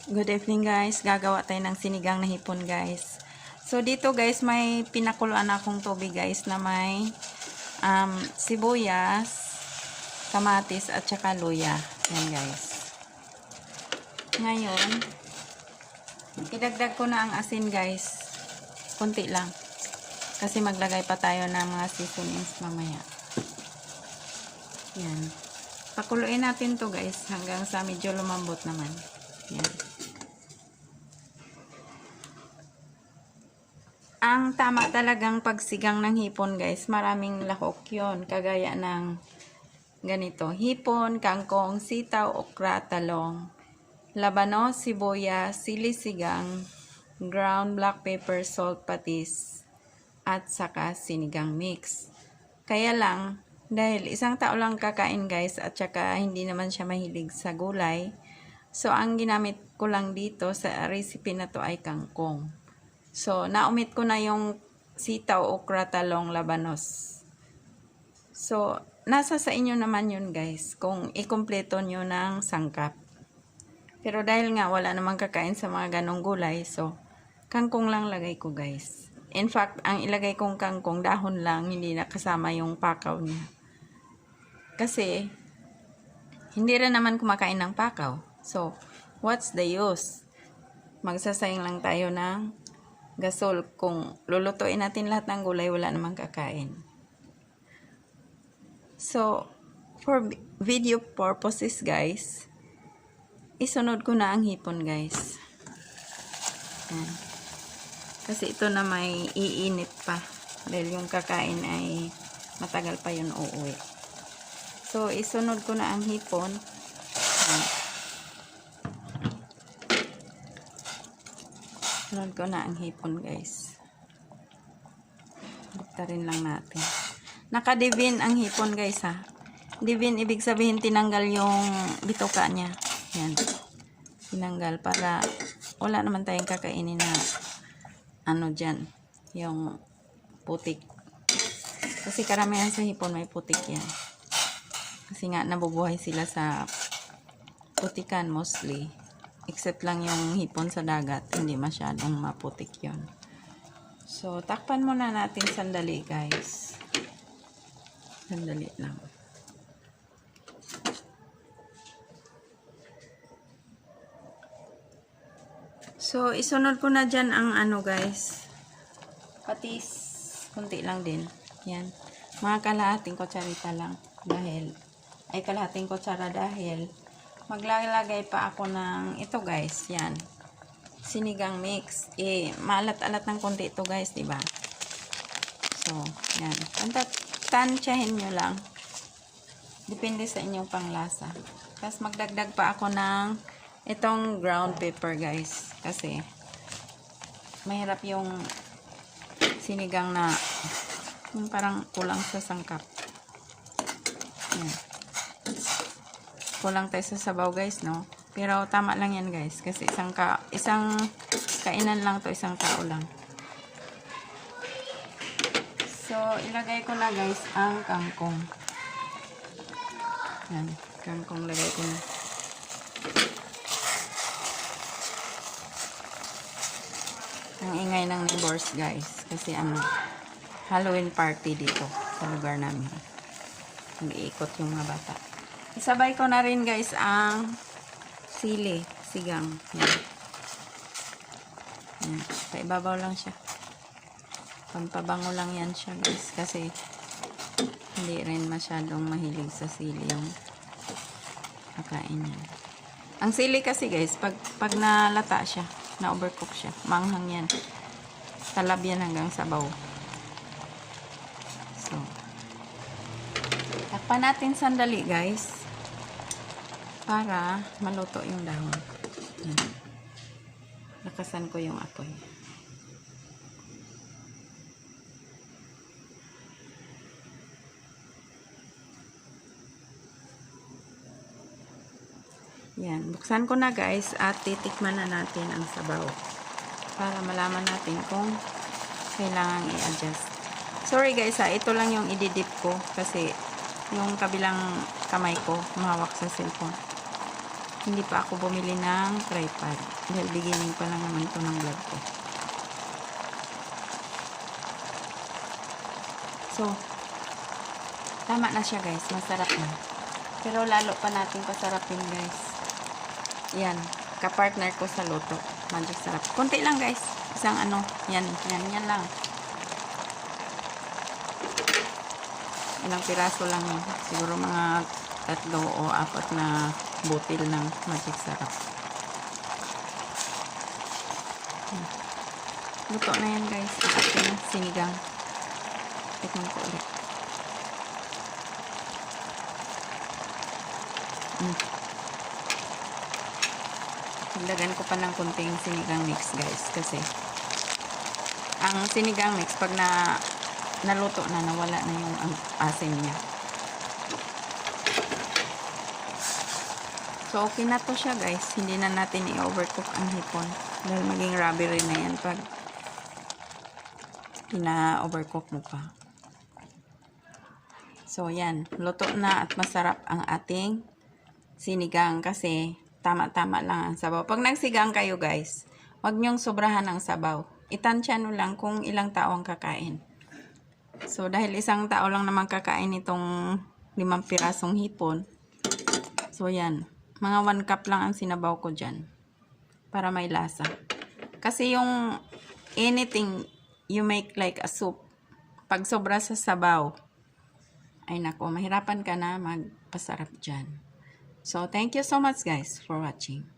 Good evening guys, gagawa tayo ng sinigang na hipon guys. So dito guys, may pinakuluan akong tubig guys na may sibuyas, kamatis at saka luya. Yan guys. Ngayon, idagdag ko na ang asin guys. Kunti lang. Kasi maglagay pa tayo ng mga seasonings mamaya. Yan. Pakuluin natin to guys hanggang sa medyo lumambot naman. Yan. Ang tama talagang pagsigang ng hipon guys, maraming lahok yon, kagaya ng ganito, hipon, kangkong, sitaw, okra, talong, labanos, sibuyas, sili sigang, ground black pepper, salt, patis, at saka sinigang mix. Kaya lang, dahil isang tao lang kakain guys, at saka hindi naman siya mahilig sa gulay, so ang ginamit ko lang dito sa recipe na to ay kangkong. So, naumit ko na yung sitaw, okra, talong, labanos. So, nasa sa inyo naman yun guys, kung ikumpleto nyo ng sangkap. Pero dahil nga wala namang kakain sa mga ganong gulay, so, kangkong lang lagay ko guys. In fact, ang ilagay kong kangkong, dahon lang, hindi nakasama yung pakaw niya. Kasi, hindi rin naman kumakain ng pakaw. So, what's the use? Magsasayang lang tayo ng gasol. Kung lulutuin natin lahat ng gulay, wala namang kakain. So, for video purposes guys, isunod ko na ang hipon guys. Yan. Kasi ito na may iinit pa. Dahil yung kakain ay matagal pa yun uuwi. So, isunod ko na ang hipon. Yan. Sunod ko na ang hipon guys. Buktarin lang natin. Naka-divin ang hipon guys ha. Divin ibig sabihin tinanggal yung bituka niya. Yan. Tinanggal para wala naman tayong kakainin na ano dyan. Yung putik. Kasi karamihan sa hipon may putik yan. Kasi nga nabubuhay sila sa putikan mostly. Except lang yung hipon sa dagat, hindi masyadong maputik yon. So, takpan muna natin sandali guys. Sandali lang. So, isunod ko na dyan ang ano guys. Patis. Kunti lang din. Yan. Mga kalahating kutsarita lang. Kalahating kutsara dahil maglalagay pa ako ng ito guys, yan. Sinigang mix. Maalat-alat ng konti ito guys, diba? So, yan. Tansyahin nyo lang. Depende sa inyong panglasa. Tapos magdagdag pa ako ng itong ground pepper guys. Kasi, mahirap yung sinigang na yung parang kulang sa sangkap. Yan. Kulang tayo sa sabaw guys, no? Pero tama lang yan guys. Kasi isang kainan lang to, isang tao lang. So, ilagay ko na guys ang kangkong. Yan, kangkong lagay ko na. Ang ingay ng neighbors guys. Kasi Halloween party dito sa lugar namin. Nag-iikot yung mga bata. Isabay ko na rin guys ang sili, sigang. Yan. Yan. Paibabaw lang siya. Pampabango lang yan siya guys. Kasi hindi rin masyadong mahilig sa sili yung kakain yan. Ang sili kasi guys, pag nalata siya, na-overcook siya, manghang yan. Talab yan hanggang sabaw. So, takpan natin sandali guys. Para maluto yung dahon. Yan. Lakasan ko yung apoy. Yan. Buksan ko na guys at titikman na natin ang sabaw. Para malaman natin kung kailangan i-adjust. Sorry guys ito lang yung ididip ko kasi yung kabilang kamay ko humawak sa cellphone. Hindi pa ako bumili ng tripod. Dahil beginning pa lang naman ito ng vlog ko. So, tama na siya guys. Masarap na. Pero lalo pa natin pasarapin guys. Yan. Kapartner ko sa luto. Magic sarap. Konti lang guys. Isang ano. Yan lang. Ilang piraso lang yun. Siguro mga 3 o 4 na butil ng magic sarap. Luto na yan guys. Ating sinigang. Tikman ko ulit. Dagdagan ko pa ng kunting sinigang mix guys. Kasi ang sinigang mix pag naluto na, nawala na yung asin niya. So, okay na to siya guys. Hindi na natin i-overcook ang hipon. Dahil maging rubbery na yan pag pina-overcook mo pa. So, yan. Luto na at masarap ang ating sinigang kasi tama-tama lang ang sabaw. Pag nagsigang kayo guys, huwag nyong sobrahan ng sabaw. Itansya nyo lang kung ilang tao ang kakain. So, dahil isang tao lang naman kakain itong 5 pirasong hipon. So, yan. Mga 1 cup lang ang sinabaw ko dyan. Para may lasa. Kasi yung anything you make like a soup, pag sobra sa sabaw, ay nako, mahirapan ka na magpasarap dyan. So, thank you so much guys for watching.